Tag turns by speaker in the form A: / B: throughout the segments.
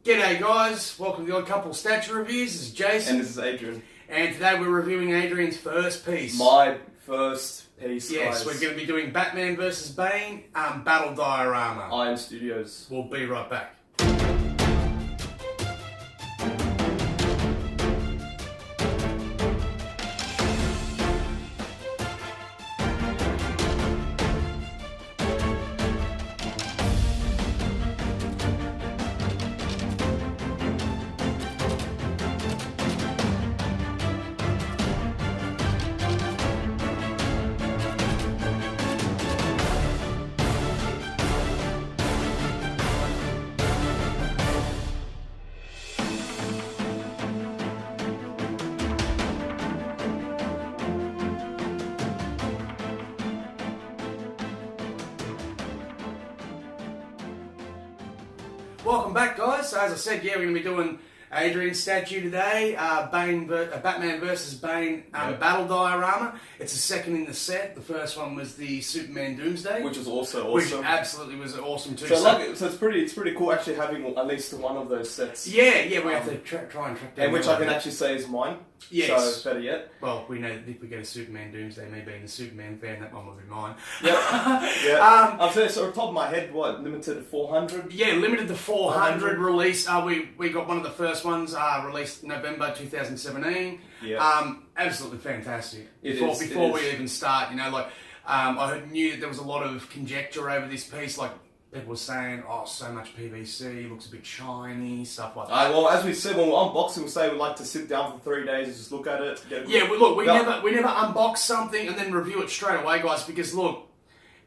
A: G'day guys, welcome to the Odd Couple Statue Reviews. This is Jason.
B: And this is Adrian.
A: And today we're reviewing Adrian's first piece.
B: My first piece,
A: Yes,
B: guys.
A: we're going to be doing Batman vs. Bane, Battle Diorama.
B: Iron Studios.
A: We'll be right back. Welcome back, guys. So as I said, we're going to be doing Adrian's statue today, Batman vs. Bane Battle Diorama. It's the second in the set. The first one was the Superman Doomsday.
B: Which was also
A: Which
B: awesome.
A: absolutely was awesome too.
B: So it's pretty cool actually having at least one of those sets.
A: Yeah, we have to try and track down.
B: And which I can actually say is mine.
A: Yes.
B: So better yet.
A: Well, we know that if we get a Superman Doomsday, me being a Superman fan, that one will be mine.
B: Yep. Yeah. I'm saying, so on top of my head, limited to 400?
A: Yeah, limited to 400 release. We got one of the first ones released November 2017.
B: Yeah.
A: Absolutely fantastic.
B: Before
A: we even start, I knew that there was a lot of conjecture over this piece, like people were saying, oh, so much PVC, looks a bit shiny, stuff like that.
B: Well, as we said, when we're unboxing, we say we like to sit down for 3 days and just look at it.
A: We never unbox something and then review it straight away, guys, because look,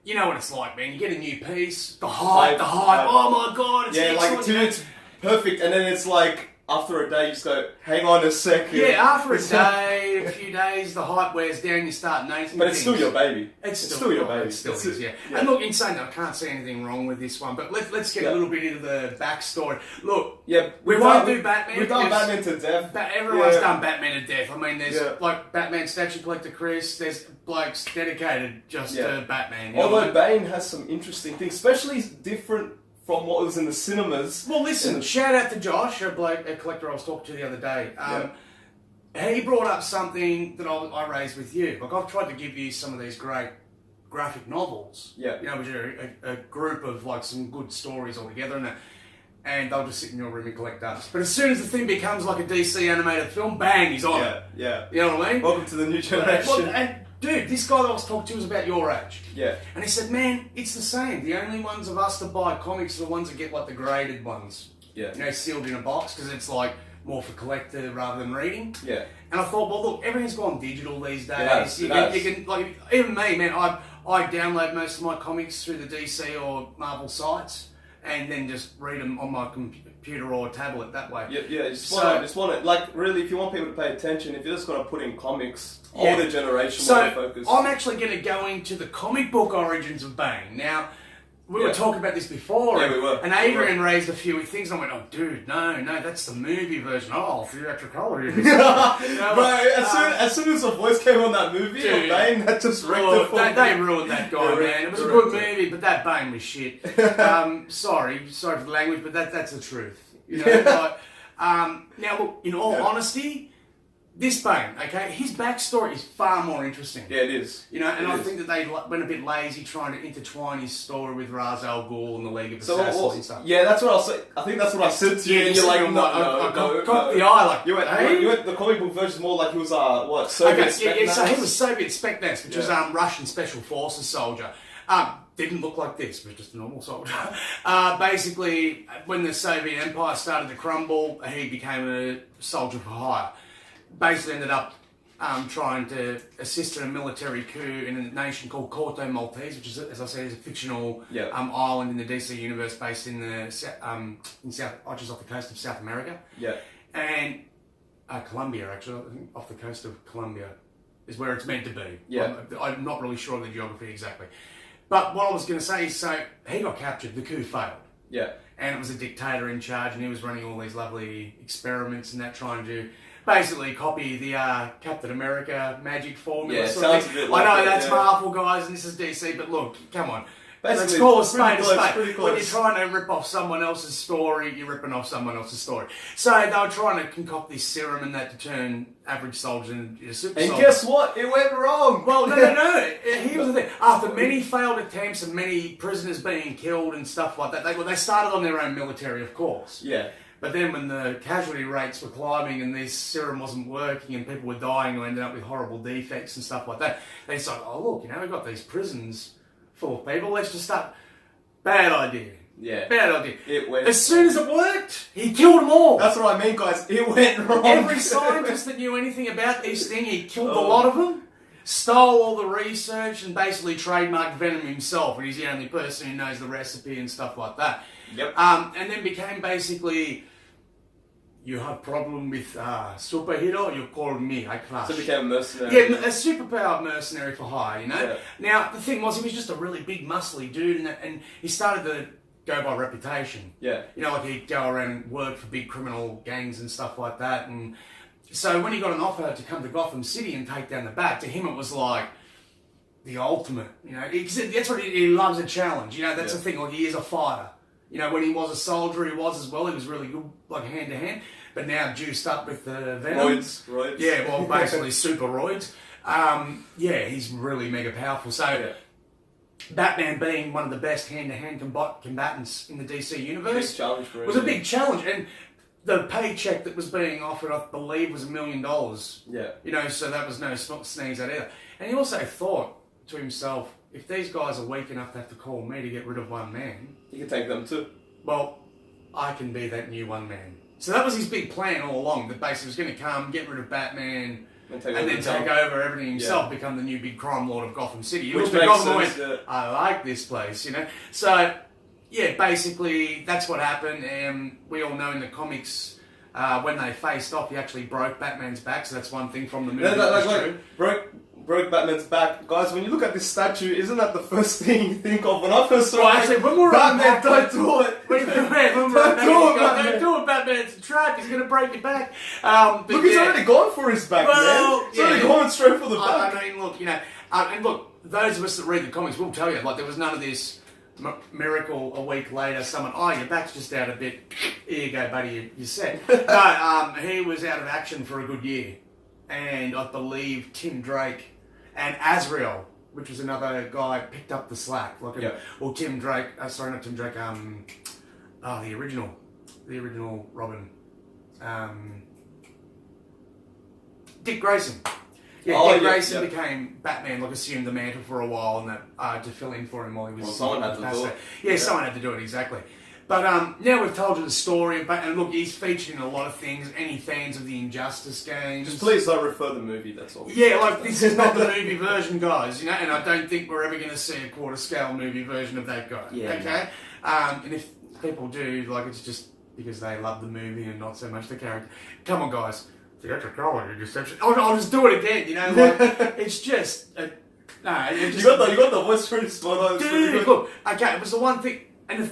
A: you know what it's like, man. You get a new piece, the hype, oh my god, it's excellent.
B: It's perfect, and then it's like, after a day, you just go, hang on a second.
A: Yeah, after a day, a few days, the hype wears down, you start noticing
B: But it's still your baby.
A: It's still your baby. It still is,
B: yeah.
A: And look, in saying that, I can't see anything wrong with this one, but let's get a little bit into the backstory. Look, we won't do Batman.
B: We've done Batman to death.
A: Everyone's done Batman to death. I mean, there's like Batman Statue Collector Chris, there's blokes dedicated just to Batman.
B: Although Bane has some interesting things, especially different from what was in the cinemas.
A: Well, listen, shout out to Josh, a collector I was talking to the other day. He brought up something that I raised with you. Like, I've tried to give you some of these great graphic novels.
B: Yeah.
A: Which are a group of like some good stories all together, and they'll just sit in your room and collect dust. But as soon as the thing becomes like a DC animated film, bang, he's on it.
B: Yeah.
A: You know what I mean?
B: Welcome to the new generation.
A: Dude, this guy that I was talking to was about your age.
B: Yeah.
A: And he said, man, it's the same. The only ones of us that buy comics are the ones that get like the graded ones.
B: Yeah.
A: Sealed in a box, because it's like more for collector rather than reading.
B: Yeah.
A: And I thought, well, look, everything's gone digital these days.
B: It has.
A: You can, like, even me, man, I download most of my comics through the DC or Marvel sites and then just read them on my computer or tablet that way.
B: Yeah, just want it. Like, really, if you want people to pay attention, if you're just going to put in comics, older generation will focus.
A: I'm actually going to go into the comic book origins of Bane. Now, we were talking about this before,
B: we were.
A: And Adrian raised a few things, and I went, oh, dude, no, that's the movie version. Oh, theatrical.
B: As soon as the voice came on that movie of Bane, that just wrecked it for me.
A: They ruined that guy, man. It was a good movie, but that Bane was shit. Sorry for the language, but that's the truth. Now, look, in all honesty, this Bane, okay, his backstory is far more interesting.
B: Yeah, it is.
A: I think that they went a bit lazy trying to intertwine his story with Ra's al Ghul and the League of Assassins and stuff.
B: Yeah, that's what I'll say. I think that's what I said to you, and you're like, no.
A: Got the eye, like,
B: you went. The comic book version is more like he was Soviet Spetsnaz.
A: So he was Soviet Spetsnaz, which was Russian Special Forces soldier. Didn't look like this, he was just a normal soldier. Basically, when the Soviet Empire started to crumble, he became a soldier for hire. Basically ended up trying to assist in a military coup in a nation called Corto Maltese, which is, as I said, is a fictional island in the DC universe based in just off the coast of South America.
B: Yeah.
A: And Colombia, actually, I think off the coast of Colombia is where it's meant to be.
B: Yeah.
A: I'm not really sure of the geography exactly. But what I was going to say is, so he got captured, the coup failed.
B: Yeah.
A: And it was a dictator in charge, and he was running all these lovely experiments and that, trying to basically copy the Captain America magic formula.
B: Yeah, sounds a bit like
A: I know
B: that,
A: that's Marvel, guys, and this is DC, but look, come on. Let's
B: Basically,
A: call a
B: it's pretty
A: spade a
B: close,
A: spade.
B: pretty
A: When you're
B: close.
A: trying to rip off someone else's story, you're ripping off someone else's story. So they were trying to concoct this serum and that to turn average soldiers into super
B: And
A: soldiers.
B: guess what? It went wrong.
A: Well, no. Here's the thing. After many failed attempts and many prisoners being killed and stuff like that, they started on their own military, of course.
B: Yeah.
A: But then when the casualty rates were climbing and this serum wasn't working and people were dying or ended up with horrible defects and stuff like that, they decided, oh, look, we've got these prisons full of people. Let's just start. Bad idea.
B: Yeah.
A: Bad idea.
B: It went.
A: As soon as it worked, he killed them all.
B: That's what I mean, guys. It went wrong.
A: Every scientist that knew anything about this thing, he killed a lot of them, stole all the research, and basically trademarked venom himself. And he's the only person who knows the recipe and stuff like that.
B: Yep.
A: And then became basically, you have problem with superhero, you call me, I clash.
B: So it became a mercenary.
A: Yeah, a superpowered mercenary for hire,
B: Yeah.
A: Now, the thing was, he was just a really big, muscly dude, and he started to go by reputation.
B: Yeah.
A: Like he'd go around and work for big criminal gangs and stuff like that. And so when he got an offer to come to Gotham City and take down the Bat, to him it was like the ultimate, that's what he loves, a challenge. That's the thing, like he is a fighter. When he was a soldier, he was as well. He was really good, like hand to hand. But now juiced up with the venom.
B: Roids.
A: Yeah, well, basically super roids. He's really mega powerful. So, Batman being one of the best hand-to-hand combatants in the DC universe
B: Big challenge for him.
A: was a big challenge. And the paycheck that was being offered, I believe, was $1 million.
B: Yeah.
A: So that was no sneeze at either. And he also thought to himself, if these guys are weak enough to have to call me to get rid of one man,
B: You can take them too.
A: well, I can be that new one man. So that was his big plan all along, that basically was going to come, get rid of Batman, and then take over everything himself, become the new big crime lord of Gotham City.
B: Which
A: Looked at
B: makes
A: Gotham and
B: sense,
A: went, I like this place, So, basically, that's what happened. And we all know in the comics, when they faced off, he actually broke Batman's back, so that's one thing from the movie.
B: Broke Batman's back. Guys, when you look at this statue, isn't that the first thing you think of? When I first saw it,
A: actually, when we're
B: Batman, don't do it.
A: Don't do it, Batman. It's a trap. He's going to break your back.
B: Look, he's already gone for his back, man. He's already gone straight for the back.
A: I mean, look, and look, those of us that read the comics will tell you, like, there was none of this miracle a week later, someone, your back's just out a bit. Here you go, buddy, you're set. No, he was out of action for a good year. And I believe Tim Drake and Azrael, which was another guy, picked up the slack. Tim Drake, sorry, not Tim Drake, the original Robin. Dick Grayson. Dick Grayson became Batman, assumed the mantle for a while, and that to fill in for him while he was.
B: Well, someone had to do it.
A: Yeah, someone had to do it, exactly. But now we've told you the story, and look, he's featured in a lot of things. Any fans of the Injustice games?
B: Just please don't refer the movie. That's all.
A: Yeah, this is not the movie version, guys. And I don't think we're ever going to see a quarter-scale movie version of that guy.
B: Yeah.
A: Okay. And if people do, it's just because they love the movie and not so much the character. Come on, guys. Theatricality, deception. I'll just do it again. It's just no.
B: You got the voice pretty spot on.
A: Dude, look. Okay, it was the one thing. And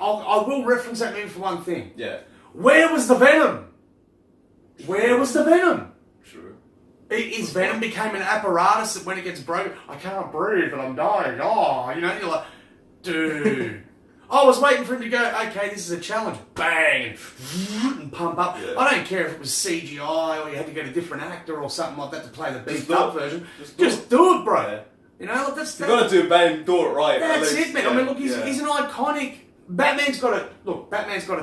A: I will reference that movie for one thing.
B: Yeah.
A: Where was the venom? Where was the venom?
B: True.
A: His venom became an apparatus that when it gets broken, I can't breathe and I'm dying. Oh, you're like, dude. I was waiting for him to go, okay, this is a challenge. Bang! And pump up. Yeah. I don't care if it was CGI or you had to get a different actor or something like that to play the beefed up version. Just do it, bro. Yeah.
B: You've got to do Bane, do it right.
A: That's it, man. Yeah. I mean, look, he's an iconic. Batman's got a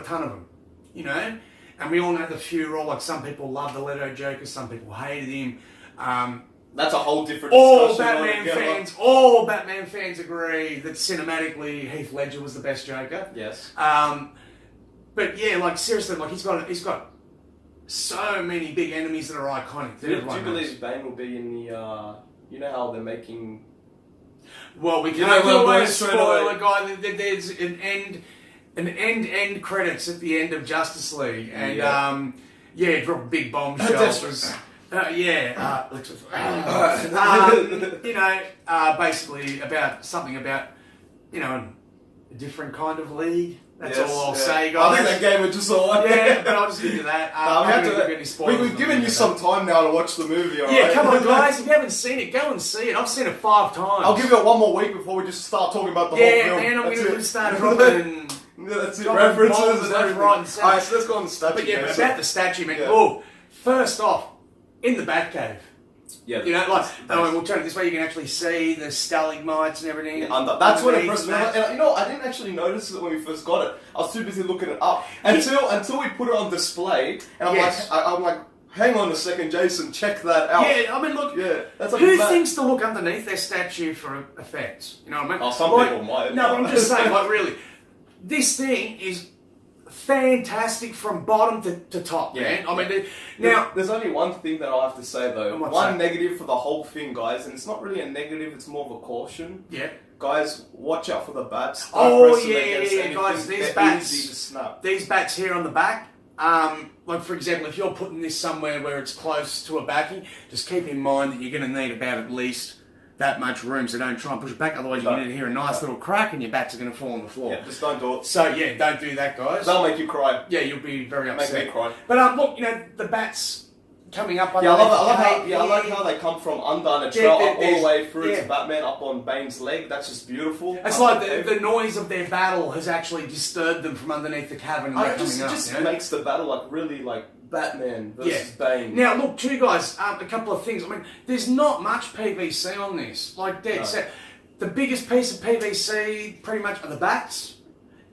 A: ton of them, and we all know the furor. Like, some people love the Leto Joker, some people hated him.
B: That's a whole different discussion.
A: All Batman fans agree that cinematically Heath Ledger was the best Joker.
B: Yes.
A: But yeah, seriously, he's got so many big enemies that are iconic.
B: Do you believe Bane will be in the? You know how they're making.
A: Well, we can't do a spoiler, guy. There's an end credits at the end of Justice League, and drop a big bombshell. Basically about something about a different kind of league. That's all I'll say, guys.
B: I think that game was just all.
A: Yeah, but I'll just give you that.
B: We've given you some time now to watch the movie, alright?
A: Yeah, come on, guys. If you haven't seen it, go and see it. I've seen it 5 times.
B: I'll give it one more week before we just start talking about the whole film.
A: Yeah, man, I'm going to start dropping...
B: That's it, references.
A: Left, right, and centre.
B: Alright, so let's go on the statue.
A: But yeah, about the statue, man. Oh, first off, in the Batcave.
B: Yeah,
A: you know, like, we'll turn it this way, you can actually see the stalagmites and everything.
B: Yeah, that's what impressed me. And you know, I didn't actually notice it when we first got it. I was too busy looking it up until we put it on display, and I'm like, hang on a second, Jason, check that out.
A: Yeah, I mean, look,
B: that's like
A: who thinks to look underneath their statue for effects? You know what I mean?
B: Oh, some people might.
A: No, but I'm just saying, like, really, this thing is fantastic from bottom to top, man. I mean, now
B: there's only one thing that I'll have to say though. One negative for the whole thing, guys, and it's not really a negative; it's more of a caution.
A: Yeah,
B: guys, watch out for the bats.
A: Oh yeah, guys, these bats.
B: Easy to snap.
A: These bats here on the back. Like for example, if you're putting this somewhere where it's close to a backing, just keep in mind that you're going to need about at least that much room, so don't try and push it back, otherwise you're going to hear a nice little crack and your bats are going to fall on the floor.
B: Yeah, just don't do it.
A: So yeah, don't do that, guys.
B: They'll make you cry.
A: Yeah, you'll be very upset.
B: Make me cry.
A: But look, you know, the bats coming up on
B: I like how they come from under a trail up all the way through to Batman up on Bane's leg. That's just beautiful.
A: It's like the noise of their battle has actually disturbed them from underneath the cavern and they're coming up.
B: It just makes the battle like really like Batman versus Bane.
A: Now, look, too, guys, a couple of things. I mean, there's not much PVC on this. Like, dead set. The biggest piece of PVC, pretty much, are the bats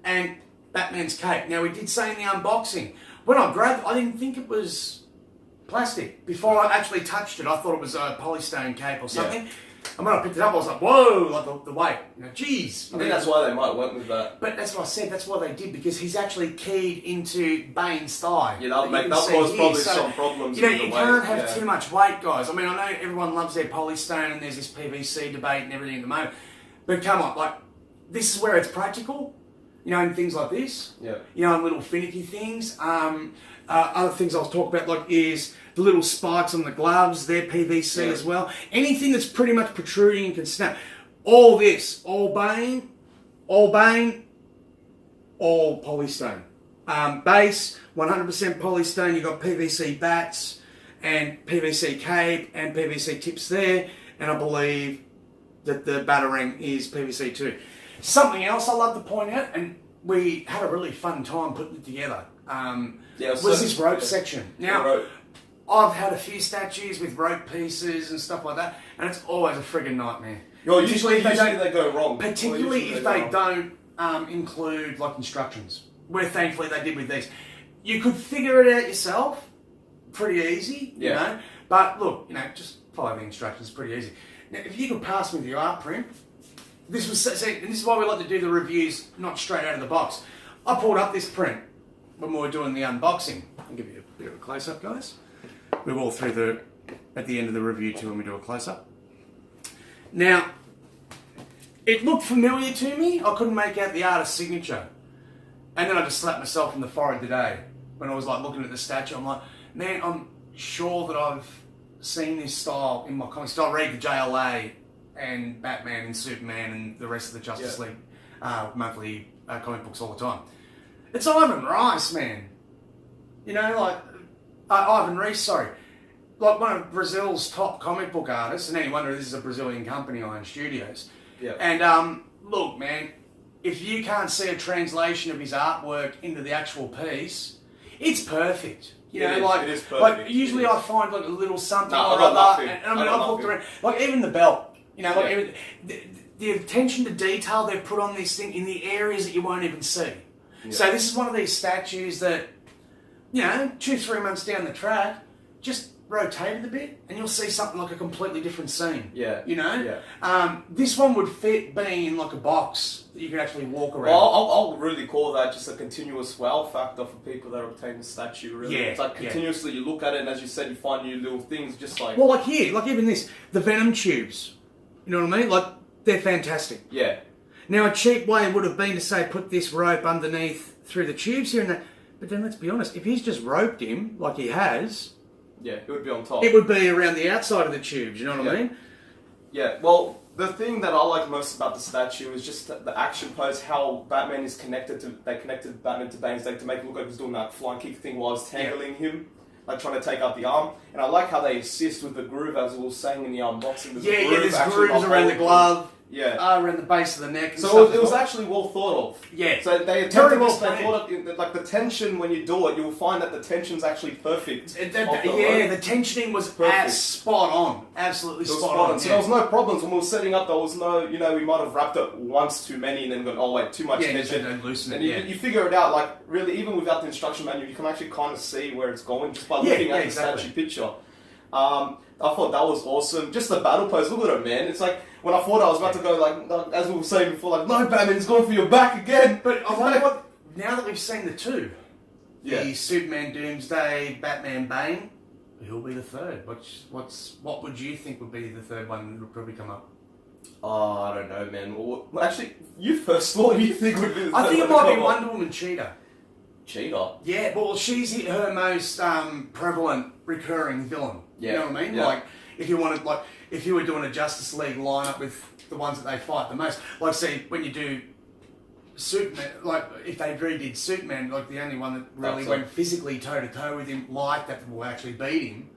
A: and Batman's cape. Now, we did say in the unboxing, when I grabbed it, I didn't think it was plastic. Before I actually touched it, I thought it was a polystone cape or something. And when I picked it up, I was like, whoa, like the weight. You know, geez.
B: I think that's why they might have went with that.
A: But that's what I said, that's why they did, because he's actually keyed into Bane's thigh.
B: Yeah, that'll cause probably some problems.
A: You know, you can't have too much weight, guys. I mean, I know everyone loves their polystone and there's this PVC debate and everything at the moment. But come on, like, this is where it's practical. You know, in things like this.
B: Yeah.
A: You know, in little finicky things. Other things I'll talk about, like, is the little spikes on the gloves, they're PVC as well. Anything that's pretty much protruding and can snap. All this, all Bane, all polystone. Base, 100% polystone. You've got PVC bats and PVC cape and PVC tips there. And I believe that the batarang is PVC too. Something else I love to point out, and we had a really fun time putting it together, was this rope section. Now, I've had a few statues with rope pieces and stuff like that, and it's always a friggin' nightmare.
B: Usually they go wrong.
A: Particularly if they don't include like instructions, where thankfully they did with these. You could figure it out yourself, pretty easy, you know. But look, you know, just follow the instructions, pretty easy. Now, if you could pass me the art print, this is why we like to do the reviews not straight out of the box. I pulled up this print when we were doing the unboxing. I'll give you a bit of a close-up, guys. We're all through at the end of the review too when we do a close-up. Now, it looked familiar to me. I couldn't make out the artist's signature. And then I just slapped myself in the forehead today when I was like looking at the statue. I'm like, man, I'm sure that I've seen this style in my comics. I read the JLA and Batman and Superman and the rest of the Justice League monthly comic books all the time. It's Ivan Reis, man. You know, like, Ivan Reis, sorry. Like one of Brazil's top comic book artists, and any wonder this is a Brazilian company, Iron Studios. Yeah. And look, man, if you can't see a translation of his artwork into the actual piece, it's perfect. You know, it is perfect. Like usually I find like a little something or other, and I mean I've looked around, like even the belt. You know, like even the attention to detail they've put on this thing in the areas that you won't even see. Yeah. So this is one of these statues that, you know, 2-3 months down the track, just rotate it a bit and you'll see something like a completely different scene. Yeah. You know? Yeah. This one would fit being in like a box that you could actually walk around.
B: Well, I'll really call that just a continuous wow factor for people that obtain the statue, really. Yeah. It's like continuously you look at it and as you said, you find new little things just like...
A: Well, like here, like even this, the Venom tubes. You know what I mean? Like, they're fantastic.
B: Yeah.
A: Now, a cheap way would have been to say, put this rope underneath through the tubes here and that. But then let's be honest, if he's just roped him, like he has...
B: Yeah, it would be on top.
A: It would be around the outside of the tubes, you know what I mean?
B: Yeah, well, The thing that I like most about the statue is just the action pose, how Batman is they connected Batman to Bane's leg to make it look like he's doing that flying kick thing while I was tangling him, like trying to take out the arm. And I like how they assist with the groove, as we were saying in the unboxing.
A: There's grooves around the glove.
B: Yeah.
A: Around the base of the neck. And
B: so it was actually well thought of.
A: Yeah.
B: So they attempted this, they thought of, like the tension when you do it, you'll find that the tension's actually perfect.
A: The tensioning was spot on. Absolutely spot on.
B: So there was no problems when we were setting up. There was no, we might have wrapped it once too many and then gone, oh wait, too much tension.
A: And loosen it.
B: And you figure it out, like really, even without the instruction manual, you can actually kind of see where it's going just by looking at the statue picture. I thought that was awesome. Just the battle pose, look at it, man. It's like, when I thought I was about to go, like, as we were saying before, like, no, Batman, he's going for your back again.
A: But I wonder what, now that we've seen the two, the Superman Doomsday, Batman Bane, who'll be the third? What would you think would be the third one that would probably come up?
B: Oh, I don't know, man. Well, actually, you first, what do you think would be the third one?
A: I think it might be Wonder Woman Cheetah.
B: Cheetah?
A: Yeah, well, she's her most prevalent recurring villain. Yeah. You know what I mean?
B: Yeah.
A: Like, if you were doing a Justice League lineup with the ones that they fight the most, like, see, when you do Superman, like, if they redid Superman, like, the only one that really went physically toe-to-toe with him like that will actually beat him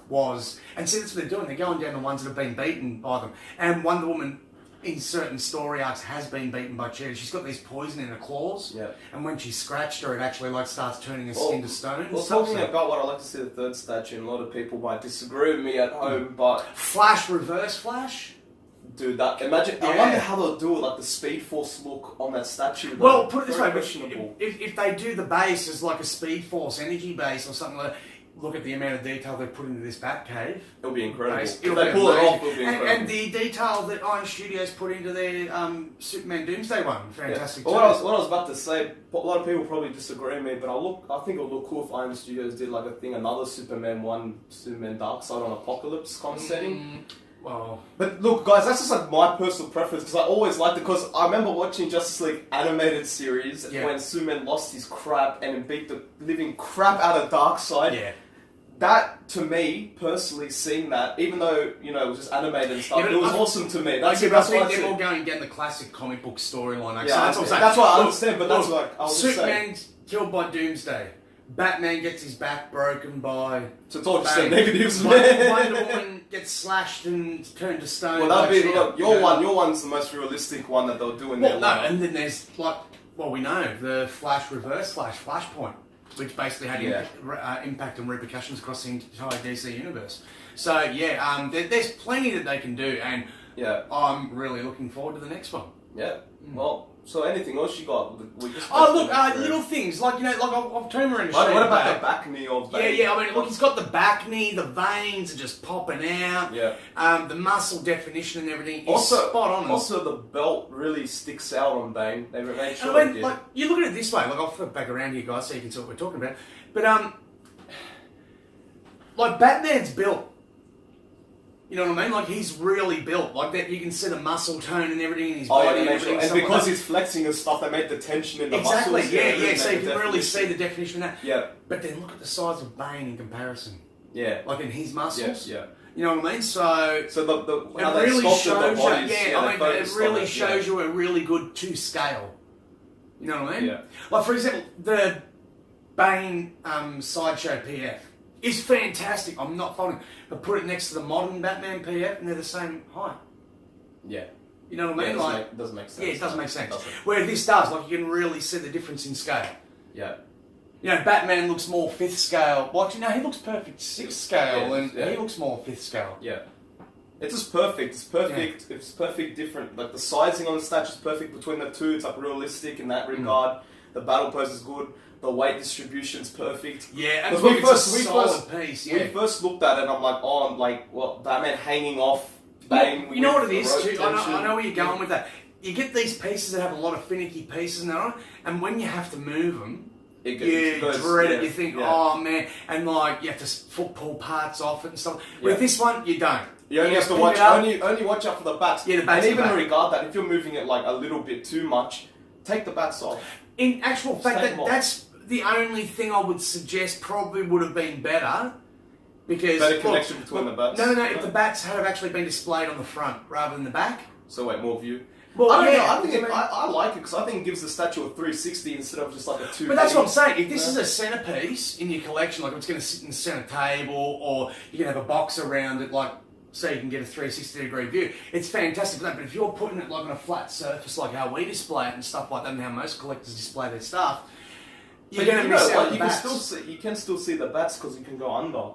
A: was... And see, that's what they're doing. They're going down the ones that have been beaten by them. And Wonder Woman... in certain story arcs has been beaten by Cheetah. She's got these poison in her claws, and when she scratched her, it actually like starts turning her skin to stone.
B: Well, talking about what I like to see the third statue, and a lot of people might disagree with me at home, but
A: Flash, Reverse Flash,
B: dude, that imagine. I wonder how they'll do it, like the Speed Force look on that statue.
A: Well, put it this way: if they do the base as like a Speed Force energy base or something like that. Look at the amount of detail they've put into this Batcave.
B: It'll be incredible.
A: If
B: they pull it off, it'll be incredible.
A: And the detail that Iron Studios put into their Superman Doomsday one, fantastic.
B: Well, what I was about to say, a lot of people probably disagree with me, but I think it would look cool if Iron Studios did like another Superman one, Superman Darkseid on Apocalypse kind of setting.
A: Well,
B: but look, guys, that's just like my personal preference because I always liked it. Because I remember watching Justice League animated series when Superman lost his crap and beat the living crap out of Darkseid.
A: Yeah.
B: That, to me, personally, seeing that, even though, it was just animated and stuff, it was awesome to me.
A: I think they're all going down the classic comic book storyline. Like,
B: that's what I understand, but that's like, I was just saying.
A: Superman's killed by Doomsday. Batman gets his back broken by...
B: So it's all just the negatives,
A: man. Wonder Woman gets slashed and turned to stone.
B: Well, that'd be, your one's the most realistic one that they'll do in their life.
A: And then there's, we know, the Flash Reverse Flash, Flashpoint, which basically had impact and repercussions across the entire DC universe. So, there's plenty that they can do, and I'm really looking forward to the next one.
B: Yeah. Well, so anything else you got?
A: Little things, I've turned around and shown you.
B: What about the back knee of Bane?
A: Yeah, I mean, look, he's got the back knee, the veins are just popping out.
B: Yeah.
A: The muscle definition and everything is spot on.
B: Also, the belt really sticks out on Bane. They made sure
A: they did. You look at it this way, I'll flip back around here, guys, so you can see what we're talking about. But, Batman's built. You know what I mean? Like, he's really built. Like, that you can see the muscle tone and everything in his body. And
B: because he's flexing and stuff, they make the tension in the muscles.
A: Exactly, so you can really see the definition of that.
B: Yeah.
A: But then look at the size of Bane in comparison.
B: Yeah.
A: Like, in his muscles.
B: Yeah.
A: You know what I mean? So
B: how they
A: really
B: sculpted their bodies.
A: It really shows you a really good to scale. You know what I mean?
B: Yeah.
A: Like, for example, the Bane Sideshow PF is fantastic. I'm not following. But put it next to the modern Batman PF and they're the same height.
B: Yeah.
A: You know what I mean?
B: It doesn't make sense.
A: Yeah, it doesn't make sense. Where this does, you can really see the difference in scale.
B: Yeah.
A: Batman looks more 5th scale. Well, actually, no, he looks perfect 6th scale, and he looks more 5th scale.
B: Yeah. It's just perfect. It's perfect. Yeah. It's perfect different. Like, the sizing on the statue is perfect between the two. It's, realistic in that regard. The battle pose is good. The weight distribution's perfect.
A: Yeah, and we first
B: looked at it and I'm like, Batman hanging off Bane.
A: You know what it is too? I know where you're going with that. You get these pieces that have a lot of finicky pieces and when you have to move them, you dread it. You think, oh man, and you have to pull parts off it and stuff. With this one, you don't.
B: You only have to watch. Only watch out for the bats.
A: Yeah, the bats.
B: And even in regard that, if you're moving it a little bit too much, take the bats off.
A: In actual fact, that's the only thing I would suggest probably would have been better Because
B: better connection between the bats.
A: No. If the bats have actually been displayed on the front rather than the back.
B: So wait, more view.
A: Well,
B: I don't know.
A: I
B: I like it because I think it gives the statue a 360 instead of just like a 2D.
A: But that's what I'm saying. If this is a centerpiece in your collection, like if it's going to sit in the center table, or you can have a box around it, like so you can get a 360-degree view, it's fantastic for that. But if you're putting it like on a flat surface, like how we display it and stuff like that, and how most collectors display their stuff, you're going to miss out on the bats.
B: You can still see the bats because you can go under.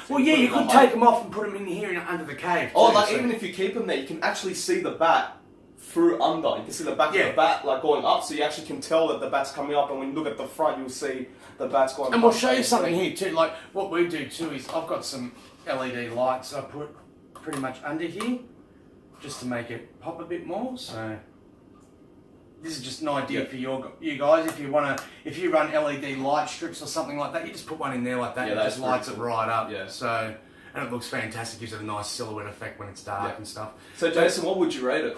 A: Well, yeah, you could take them off and put them in here under the cave.
B: Oh, like even if you keep them there, you can actually see the bat through under. You can see the back of the bat like going up, so you actually can tell that the bat's coming up. And when you look at the front, you'll see the bat's going up.
A: And we'll show you something here too. Like what we do too is I've got some LED lights I put pretty much under here, just to make it pop a bit more. So this is just an idea for you guys. If you run LED light strips or something like that, you just put one in there like that. And it just lights it right up.
B: Yeah.
A: So. And it looks fantastic, gives it a nice silhouette effect when it's dark and stuff.
B: So Jason, what would you rate it?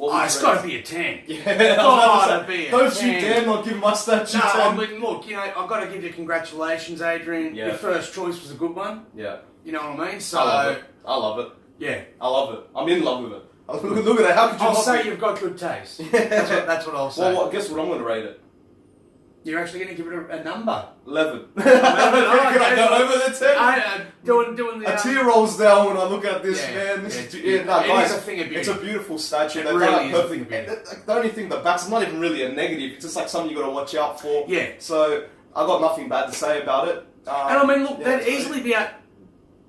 A: It's got to be a 10.
B: Yeah,
A: got to be a 10.
B: Don't you dare not give my statue 10.
A: I mean, look, I've got to give you congratulations, Adrian.
B: Yeah.
A: Your first choice was a good one.
B: Yeah.
A: You know what I mean? So
B: I love it.
A: Yeah.
B: I love it. I'm in love with it. Look at that. How could you
A: I'll say you've got good taste. That's what I'll say.
B: Well, guess what I'm going to rate it?
A: You're actually going to give it a number.
B: 11.
A: 11.
B: Can I go over the 10?
A: Doing the...
B: A tear rolls down when I look at this, man.
A: Guys,
B: it's
A: a thing of beauty.
B: It's a beautiful statue.
A: It really is a thing of beauty.
B: The only thing, the bats, is not even really a negative. It's just like something you got to watch out for.
A: Yeah.
B: So I got nothing bad to say about it.
A: And I mean, look, that'd easily be out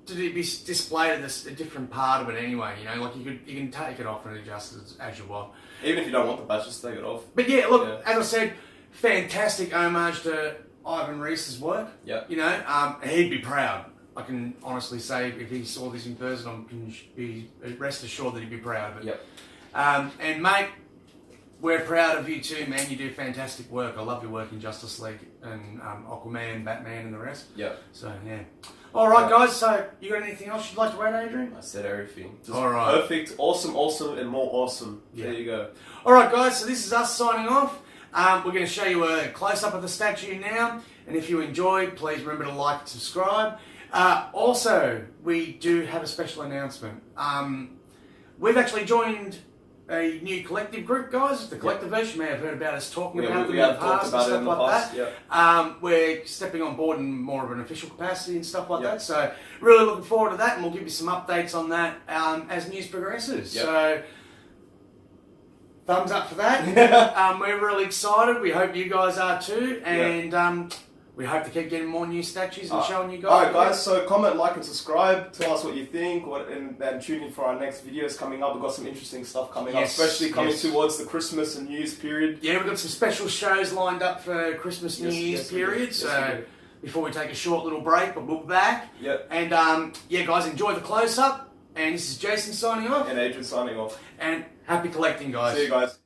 A: to be displayed in a different part of it anyway. Like you can take it off and adjust it as you want.
B: Even if you don't want the bats, just take it off.
A: But yeah, look, as I said, fantastic homage to Ivan Reis's work.
B: Yeah.
A: He'd be proud. I can honestly say if he saw this in person, I can be rest assured that he'd be proud of it.
B: Yep.
A: And mate, we're proud of you too, man. You do fantastic work. I love your work in Justice League and Aquaman, Batman, and the rest.
B: Yeah.
A: So yeah. All right, guys. So you got anything else you'd like to add, Adrian?
B: I said everything. Just
A: all right.
B: Perfect, awesome, and more awesome. Yeah. There you go.
A: All right, guys. So this is us signing off. We're going to show you a close-up of the statue now, and if you enjoyed, please remember to like and subscribe. Also, we do have a special announcement. We've actually joined a new collective group, guys. The Collectivish. You may have heard about us talking about them in the past and stuff like that. We're stepping on board in more of an official capacity and stuff like that. So, really looking forward to that, and we'll give you some updates on that as news progresses. So. Thumbs up for that. We're really excited. We hope you guys are too. And we hope to keep getting more new statues and showing you guys.
B: Alright guys, so comment, like and subscribe. Tell us what you think. And tune in for our next videos coming up. We've got some interesting stuff coming up. Especially coming towards the Christmas and New Year's period. Yeah, we've got some special shows lined up for Christmas New Year's period. So before we take a short little break, but we'll be back. Yep. And guys, enjoy the close-up. And this is Jason signing off. And Adrian signing off. And happy collecting, guys. See you guys.